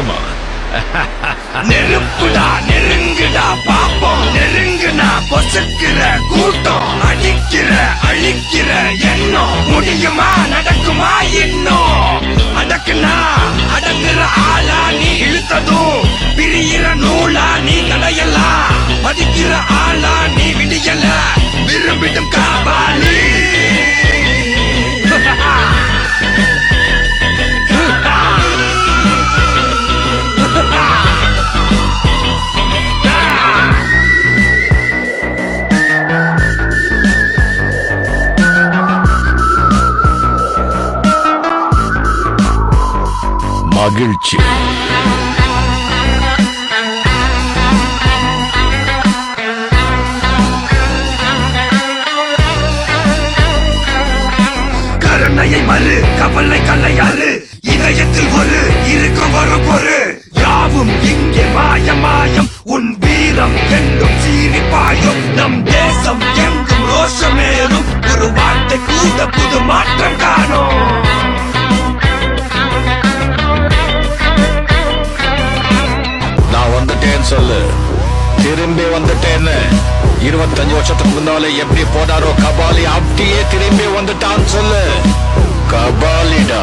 நிஜமா? நெருப்புடா நெருங்குடா பாப்போம், நெருங்குனா பொசுக்கிற கூட்டம், அடிக்கிற அழிக்கிற எண்ணம், முடியுமா நடக்குமா இன்னும்? அடக்குனா அடங்குற ஆளா நீ இழுத்ததும், பிரியிற நூலா நீ தடையலாம், மதிக்கிற ஆளா நீ விடியல, விரும்பிடும் காபாலி. மகிழ்ச்சி. கருணையை மறு கவலை கல்லையாறு, இதயத்தில் ஒரு இருக்கும் வரும் பொரு, யாவும் இங்கே மாயம் மாயம், உன் வீரம் என்றும் சீரிப்பாயும், நம் தேசம் எங்கும் ரோஷமேறும், ஒரு வார்த்தை கூட புது மாற்றம் காணும். நான் வந்துட்டேன்னு சொல்லு, திரும்பி வந்துட்டேன்னு. 25 வருஷத்துக்கு முன்னாலே எப்படி போனாரோ கபாலி, அப்படியே திரும்பி வந்துட்டான்னு சொல்லு. கபாலிடா.